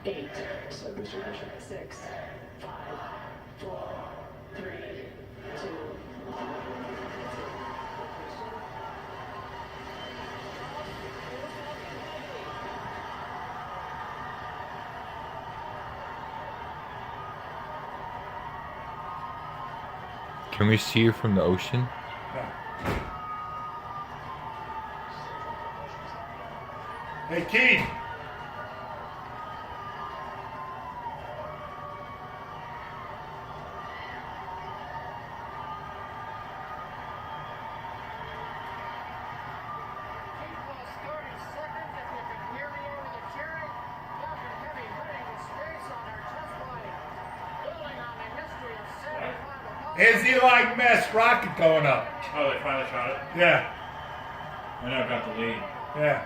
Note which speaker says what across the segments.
Speaker 1: 8, 6, 5, 4, 3, 2, 1.
Speaker 2: Can we see you from the ocean?
Speaker 3: Hey, Keith. Here's Eli Mess rocket going up.
Speaker 4: Oh, they finally shot it?
Speaker 3: Yeah.
Speaker 4: I know, got the lead.
Speaker 3: Yeah.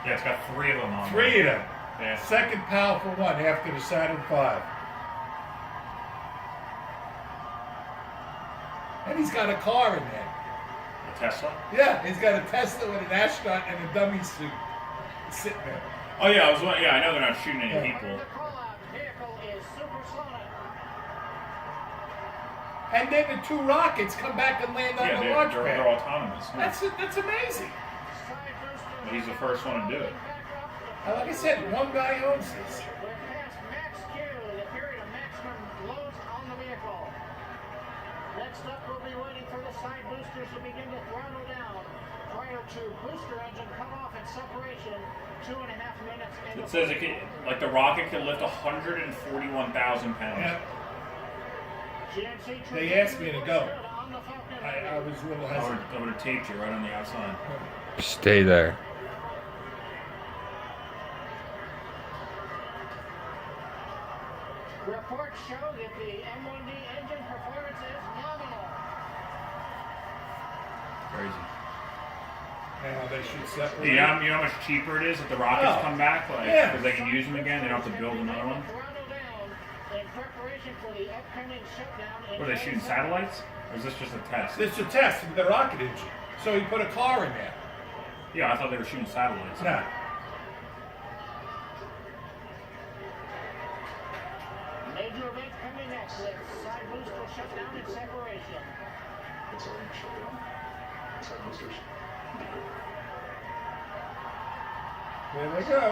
Speaker 4: Yeah, it's got 3 of them on
Speaker 3: 3 of them.
Speaker 4: Yeah.
Speaker 3: Second powerful one after the Saturn V. And he's got a car in there.
Speaker 4: A Tesla?
Speaker 3: Yeah, he's got a Tesla with an astronaut and a dummy suit sitting there.
Speaker 4: Oh yeah, I know they're not shooting any people.
Speaker 3: And then the 2 rockets come back and land on the launch pad.
Speaker 4: They're autonomous.
Speaker 3: That's amazing.
Speaker 4: But he's the first one to do it.
Speaker 3: Like I said, one guy owns this.
Speaker 5: We're past max Q, the period of maximum loads on the vehicle. Next up, we'll be waiting for the side boosters to begin to throttle down prior to booster engine cutoff and separation 2.5 minutes into
Speaker 4: It says it can, like the rocket can lift 141,000 pounds.
Speaker 3: Yeah. They asked me to go. I was a little hesitant.
Speaker 4: I would have taped you right on the outside.
Speaker 2: Stay there.
Speaker 5: Reports show that the M1D engine performance is nominal.
Speaker 4: Crazy.
Speaker 3: Now they should separate.
Speaker 4: You know how much cheaper it is if the rockets come back? Like, because they can use them again, they don't have to build another one. What, are they shooting satellites? Or is this just a test?
Speaker 3: This is a test with the rocket engine. So he put a car in there.
Speaker 4: Yeah, I thought they were shooting satellites.
Speaker 3: No.
Speaker 5: Major event coming next with side booster shutdown and separation.
Speaker 1: It's already shut down. Side boosters.
Speaker 3: There they go.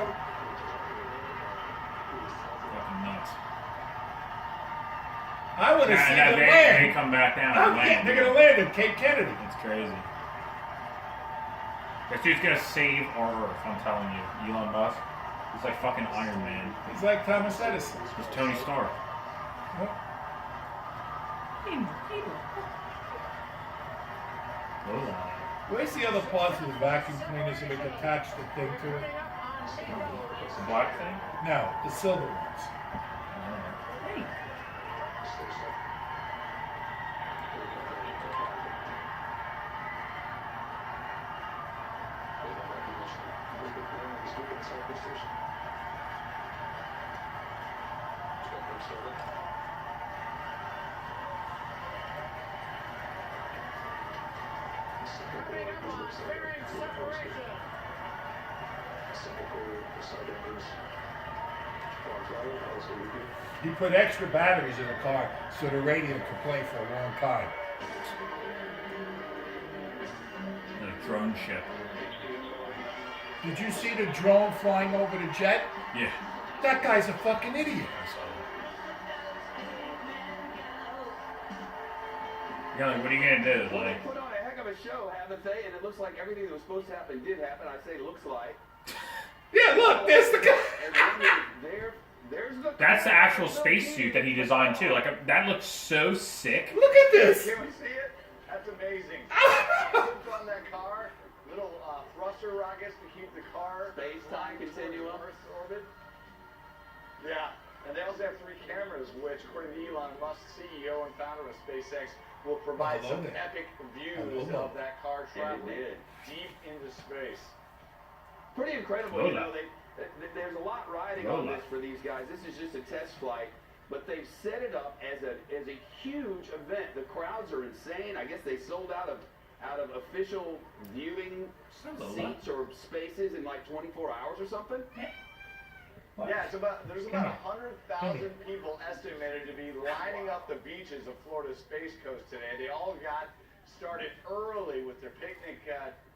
Speaker 4: Fucking nuts.
Speaker 3: I would have seen them
Speaker 4: they
Speaker 3: land.
Speaker 4: come back down
Speaker 3: Oh,
Speaker 4: and land.
Speaker 3: they're going to land at Cape Kennedy.
Speaker 4: It's crazy. This dude's gonna save our Earth, I'm telling you. Elon Musk. He's like fucking Iron Man.
Speaker 3: He's like Thomas Edison.
Speaker 4: He's Tony Stark.
Speaker 3: What? Where's the other parts of the vacuum cleaner so we can attach the thing to it?
Speaker 4: The black thing?
Speaker 3: No, the silver ones.
Speaker 4: Hey.
Speaker 3: He put extra batteries in the car so the radio could play for a long time.
Speaker 4: The drone ship.
Speaker 3: Did you see the drone flying over the jet?
Speaker 4: Yeah.
Speaker 3: That guy's a fucking idiot.
Speaker 4: Yeah, like, what are you gonna do?
Speaker 6: Well,
Speaker 4: Like,
Speaker 6: they put on a heck of a show, haven't they? And it looks like everything that was supposed to happen did happen. I say looks like.
Speaker 3: Yeah, look, there's the guy.
Speaker 6: And then there's the.
Speaker 4: that's the actual spacesuit that he designed too. Like, that looks so sick.
Speaker 3: Look at this.
Speaker 6: Can we see it? That's amazing. On that car, little thruster rockets to keep the car space-time continuum Earth orbit. Yeah, and they also have 3 cameras, which, according to Elon Musk, CEO and founder of SpaceX, will provide some epic views of that car traveling deep into space. Pretty incredible, you know. There's a lot riding on this for these guys. This is just a test flight, but they've set it up as a huge event. The crowds are insane. I guess they sold out of official viewing seats or spaces in like 24 hours or something. Yeah, there's about 100,000 people estimated to be lining up the beaches of Florida's Space Coast today. They all got started early with their picnic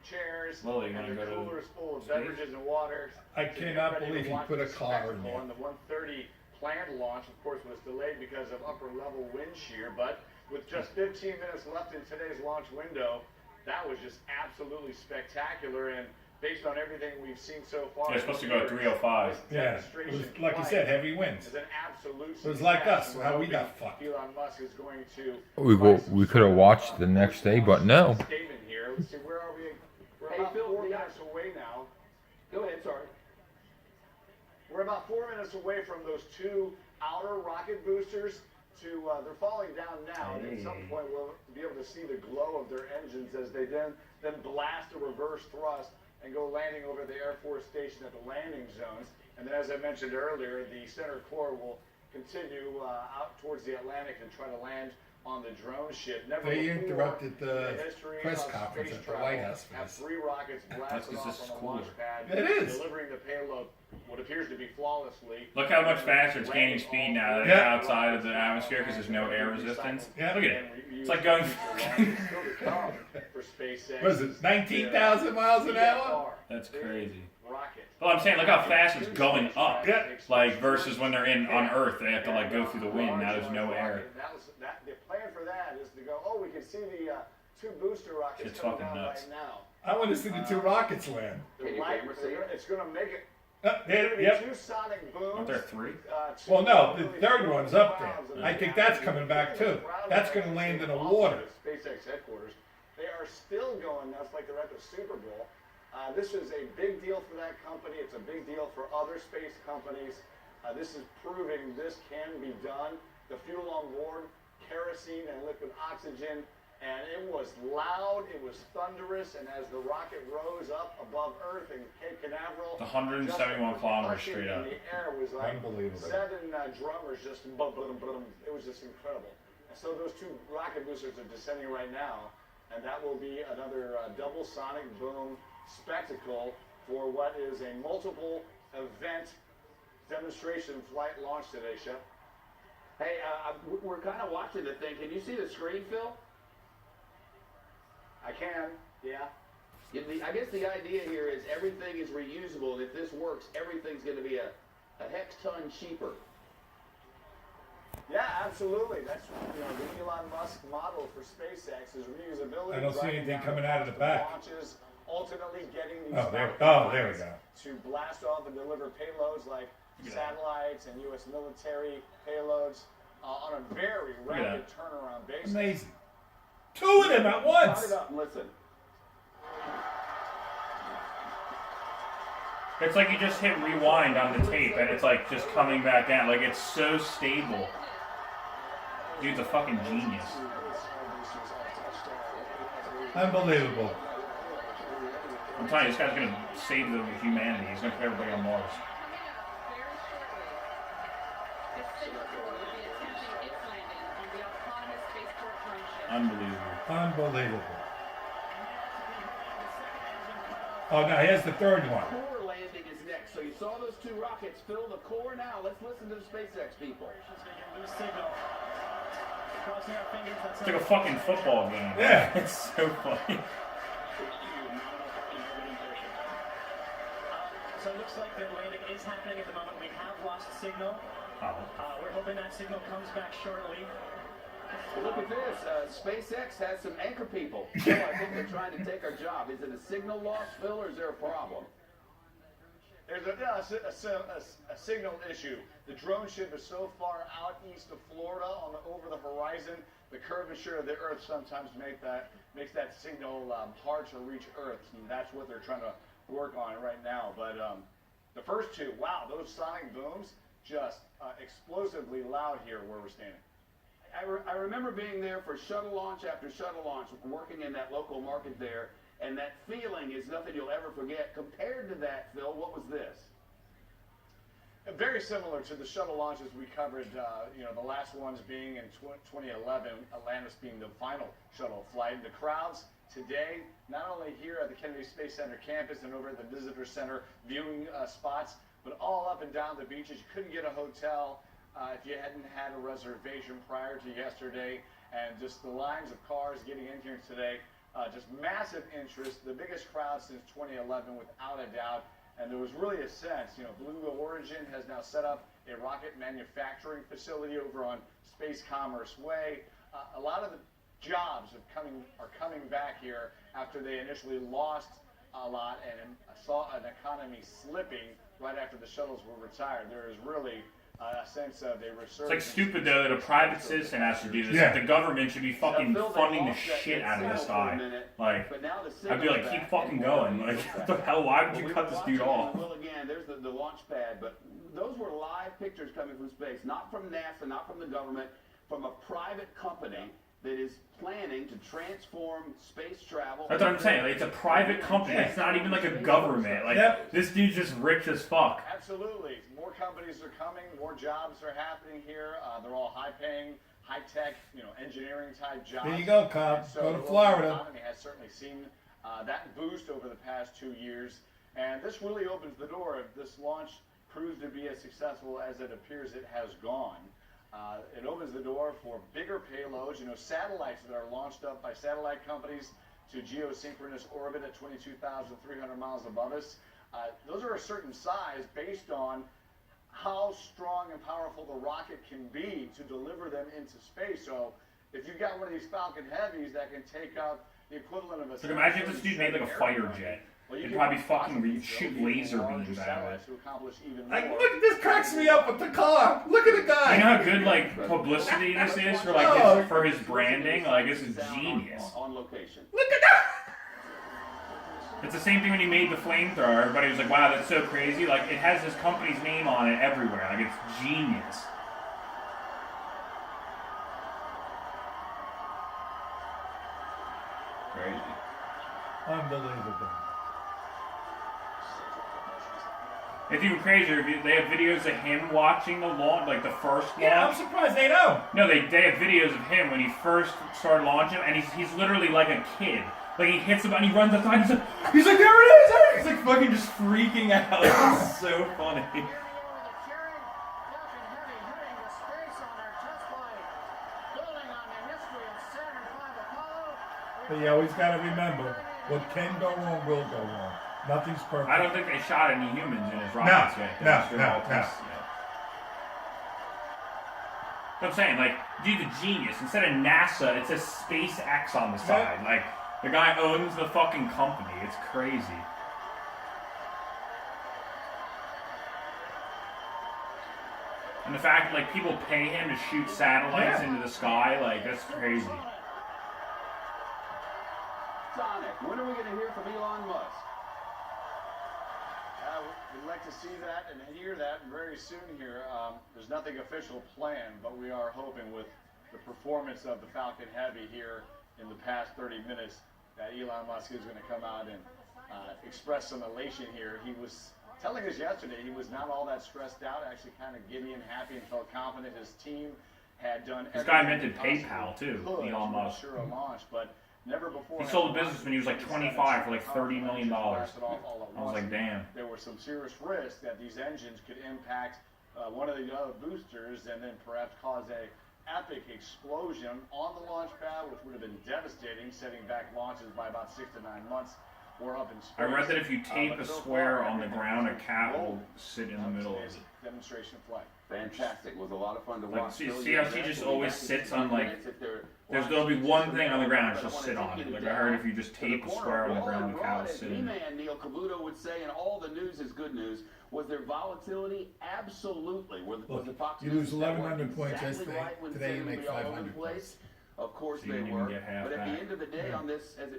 Speaker 6: chairs
Speaker 4: Lily, you
Speaker 6: and
Speaker 4: wanna
Speaker 6: their
Speaker 4: go to
Speaker 6: coolers full of
Speaker 4: space?
Speaker 6: beverages and water.
Speaker 3: I
Speaker 6: to get
Speaker 3: cannot
Speaker 6: ready to
Speaker 3: believe he
Speaker 6: watch
Speaker 3: put a
Speaker 6: the
Speaker 3: car in
Speaker 6: spectacle.
Speaker 3: there.
Speaker 6: And the 1:30 planned launch, of course, was delayed because of upper level wind shear. But with just 15 minutes left in today's launch window, that was just absolutely spectacular. And based on everything we've seen so far,
Speaker 4: They're supposed to go at 3:05.
Speaker 3: Yeah, it was, like you said, heavy winds.
Speaker 6: Is an absolute
Speaker 3: It was like
Speaker 6: success.
Speaker 3: us,
Speaker 6: We're
Speaker 3: how we
Speaker 6: hoping
Speaker 3: got fucked.
Speaker 6: Elon Musk is going to
Speaker 2: We could have watched the next day, but no.
Speaker 6: statement here. Let's see, where are we? We're
Speaker 7: Hey,
Speaker 6: about
Speaker 7: Phil,
Speaker 6: 4
Speaker 7: the-
Speaker 6: minutes away now.
Speaker 7: Go ahead, sorry.
Speaker 6: We're about 4 minutes away from those two outer rocket boosters. They're falling down now, and at some point we'll be able to see the glow of their engines as they then blast a reverse thrust and go landing over the Air Force Station at the landing zones. And then, as I mentioned earlier, the center core will continue out towards the Atlantic and try to land on the drone ship. Never
Speaker 3: They
Speaker 6: before
Speaker 3: interrupted the
Speaker 6: in history
Speaker 3: press
Speaker 6: of
Speaker 3: conference
Speaker 6: space
Speaker 3: at the
Speaker 6: travel
Speaker 3: White House for
Speaker 6: have
Speaker 3: this.
Speaker 6: 3 rockets blasted
Speaker 4: 'cause
Speaker 6: off
Speaker 4: this is
Speaker 6: on a
Speaker 4: cooler.
Speaker 6: launch pad,
Speaker 3: It is.
Speaker 6: delivering the payload what appears to be flawlessly.
Speaker 4: Look how much faster it's gaining speed now that it's
Speaker 3: Yeah.
Speaker 4: outside of the atmosphere because there's no air resistance.
Speaker 3: Yeah.
Speaker 4: Look at it. It's like going.
Speaker 6: for SpaceX.
Speaker 3: What is it, 19,000 miles an hour?
Speaker 4: That's crazy.
Speaker 6: Rocket.
Speaker 4: Well, I'm saying, look how fast it's going up.
Speaker 3: Yeah.
Speaker 4: Like versus when they're on Earth, they have to like go through the wind. Now there's no air.
Speaker 6: The plan for that is to go. Oh, we can see the 2 booster rockets
Speaker 4: It's
Speaker 6: coming
Speaker 4: fucking
Speaker 6: down
Speaker 4: nuts.
Speaker 6: right now.
Speaker 3: I want to see the 2 rockets land.
Speaker 7: Can your camera see it?
Speaker 6: It's going to make it.
Speaker 3: There, yep.
Speaker 6: 2 sonic booms.
Speaker 4: Aren't there 3?
Speaker 3: Well, no, the third one's up there. I think that's coming back too. That's going to land in the water.
Speaker 6: SpaceX headquarters. They are still going nuts like they're at the Super Bowl. This is a big deal for that company. It's a big deal for other space companies. This is proving this can be done. The fuel on board, kerosene and liquid oxygen. And it was loud, it was thunderous, and as the rocket rose up above Earth in Cape Canaveral,
Speaker 4: 171 kilometers straight up.
Speaker 6: in the air was like
Speaker 3: Unbelievable.
Speaker 6: 7 drummers just boom, boom, boom. It was just incredible. And so those 2 rocket boosters are descending right now, and that will be another double sonic boom spectacle for what is a multiple event demonstration flight launch today, Shep.
Speaker 7: Hey, we're kind of watching the thing. Can you see the screen, Phil?
Speaker 6: I can, yeah.
Speaker 7: I guess the idea here is everything is reusable, and if this works, everything's going to be a hex ton cheaper.
Speaker 6: Yeah, absolutely. That's the Elon Musk model for SpaceX is reusability.
Speaker 3: I don't see
Speaker 6: driving
Speaker 3: anything
Speaker 6: down
Speaker 3: coming out of the
Speaker 6: cost
Speaker 3: back.
Speaker 6: Launches, ultimately getting these
Speaker 3: Oh, there
Speaker 6: rockets
Speaker 3: we go.
Speaker 6: to blast off and deliver payloads like satellites and U.S. military payloads on a very rapid turnaround basis.
Speaker 3: Amazing. 2 of them at
Speaker 7: Start
Speaker 3: once.
Speaker 7: it up and listen.
Speaker 4: It's like you just hit rewind on the tape and it's like just coming back down. Like it's so stable. Dude's a fucking genius.
Speaker 3: Unbelievable.
Speaker 4: I'm telling you, this guy's gonna save the humanity. He's gonna put everybody on Mars. Unbelievable.
Speaker 3: Unbelievable. Oh, now here's the third one.
Speaker 7: Core landing is next. So you saw those 2 rockets fill the core now. Let's listen to the SpaceX people.
Speaker 4: It's like a fucking football game.
Speaker 3: Yeah.
Speaker 4: It's so funny.
Speaker 8: So it looks like the landing is happening at the moment. We have lost signal.
Speaker 4: Oh.
Speaker 8: We're hoping that signal comes back shortly.
Speaker 7: Look at this. SpaceX has some anchor people. Phil, I think they're trying to take our job. Is it a signal loss, Phil, or is there a problem?
Speaker 6: There's a signal issue. The drone ship is so far out east of Florida over the horizon, the curvature of the Earth sometimes makes that signal hard to reach Earth. And that's what they're trying to work on right now. But the first 2, wow, those sonic booms just explosively loud here where we're standing.
Speaker 7: I remember being there for shuttle launch after shuttle launch, working in that local market there, and that feeling is nothing you'll ever forget. Compared to that, Phil, what was this?
Speaker 6: Very similar to the shuttle launches we covered, the last ones being in 2011, Atlantis being the final shuttle flight. The crowds today, not only here at the Kennedy Space Center campus and over at the Visitor Center viewing spots, but all up and down the beaches. You couldn't get a hotel if you hadn't had a reservation prior to yesterday, and just the lines of cars getting in here today, just massive interest, the biggest crowd since 2011 without a doubt. And there was really a sense, you know, Blue Origin has now set up a rocket manufacturing facility over on Space Commerce Way. A lot of the jobs are coming back here after they initially lost a lot and saw an economy slipping right after the shuttles were retired. There is really a sense of a resurgence.
Speaker 4: It's like stupid though that a private citizen has to do this. Like the government should be fucking funding the shit out of this guy. Like, I'd be like, keep fucking going. Like, what the hell? Why would you cut this dude off?
Speaker 7: Well, again, there's the launch pad, but those were live pictures coming from space, not from NASA, not from the government, from a private company that is planning to transform space travel.
Speaker 4: That's what I'm saying. Like, it's a private company. It's not even like a government. Like, this dude's just rich as fuck.
Speaker 6: Absolutely. More companies are coming. More jobs are happening here. They're all high-paying, high-tech, engineering-type jobs.
Speaker 3: There you go, Cobb.
Speaker 6: So
Speaker 3: Go to
Speaker 6: the
Speaker 3: Florida.
Speaker 6: local economy has certainly seen that boost over the past 2 years. And this really opens the door. If this launch proves to be as successful as it appears it has gone, it opens the door for bigger payloads, satellites that are launched up by satellite companies to geosynchronous orbit at 22,300 miles above us. Those are a certain size based on how strong and powerful the rocket can be to deliver them into space. So if you've got one of these Falcon Heavies that can take up the equivalent of a...
Speaker 4: So imagine if this dude made like a fighter jet. It'd probably fucking shoot laser beams out of it.
Speaker 3: Like, look, this cracks me up with the car. Look at the guy.
Speaker 4: You know how good like publicity this is for like his branding? Like, this is genius.
Speaker 7: On location.
Speaker 3: Look at that.
Speaker 4: It's the same thing when he made the flamethrower. Everybody was like, wow, that's so crazy. Like, it has his company's name on it everywhere. Like, it's genius.
Speaker 2: Crazy.
Speaker 3: Unbelievable.
Speaker 4: It's even crazier. They have videos of him watching the launch, like the first launch.
Speaker 3: Yeah, I'm surprised they don't.
Speaker 4: No, they have videos of him when he first started launching, and he's literally like a kid. Like, he hits him and he runs outside. He's like, there it is! There it is! He's like fucking just freaking out. It's so funny.
Speaker 3: But you always got to remember, what can go wrong will go wrong. Nothing's perfect.
Speaker 4: I don't think they shot any humans in his rockets yet.
Speaker 3: No.
Speaker 4: But I'm saying, like, dude's a genius. Instead of NASA, it says SpaceX on the side. Like, the guy owns the fucking company. It's crazy. And the fact, like, people pay him to shoot satellites into the sky, like, that's crazy.
Speaker 7: Sonic, when are we going to hear from Elon Musk?
Speaker 6: We'd like to see that and hear that very soon here. There's nothing official planned, but we are hoping with the performance of the Falcon Heavy here in the past 30 minutes that Elon Musk is going to come out and express some elation here. He was telling us yesterday he was not all that stressed out, actually kind of giddy and happy and felt confident his team had done everything.
Speaker 4: This guy invented PayPal too, Elon Musk.
Speaker 6: Sure a launch, but never before.
Speaker 4: He sold the business when he was like 25 for like $30 million. I was like, damn.
Speaker 6: There were some serious risks that these engines could impact one of the other boosters and then perhaps cause a epic explosion on the launch pad, which would have been devastating, setting back launches by about 6 to 9 months. We're up in space.
Speaker 4: I read that if you tape a square on the ground, a cat will sit in the middle of it.
Speaker 6: Demonstration flight.
Speaker 7: Fantastic. It was a lot of fun to
Speaker 4: Like,
Speaker 7: watch.
Speaker 4: see how she just always sits on, like, there'll be one thing on the ground and she'll sit on it. Like, I heard if you just tape a square on the ground, the cat will sit in it.
Speaker 7: E-Man Neil Cavuto would say, and all the news is good news. Was there volatility? Absolutely. Was the Fox
Speaker 3: you
Speaker 7: News
Speaker 3: lose 1,100 points
Speaker 7: exactly
Speaker 3: yesterday.
Speaker 7: right when
Speaker 3: Today you
Speaker 7: saying
Speaker 3: make
Speaker 7: we all over the
Speaker 3: 500
Speaker 7: place?
Speaker 3: points.
Speaker 7: Of course
Speaker 4: So you
Speaker 7: they
Speaker 4: didn't even
Speaker 7: were.
Speaker 4: get half
Speaker 7: But at
Speaker 4: back.
Speaker 7: the end of the day on this, as it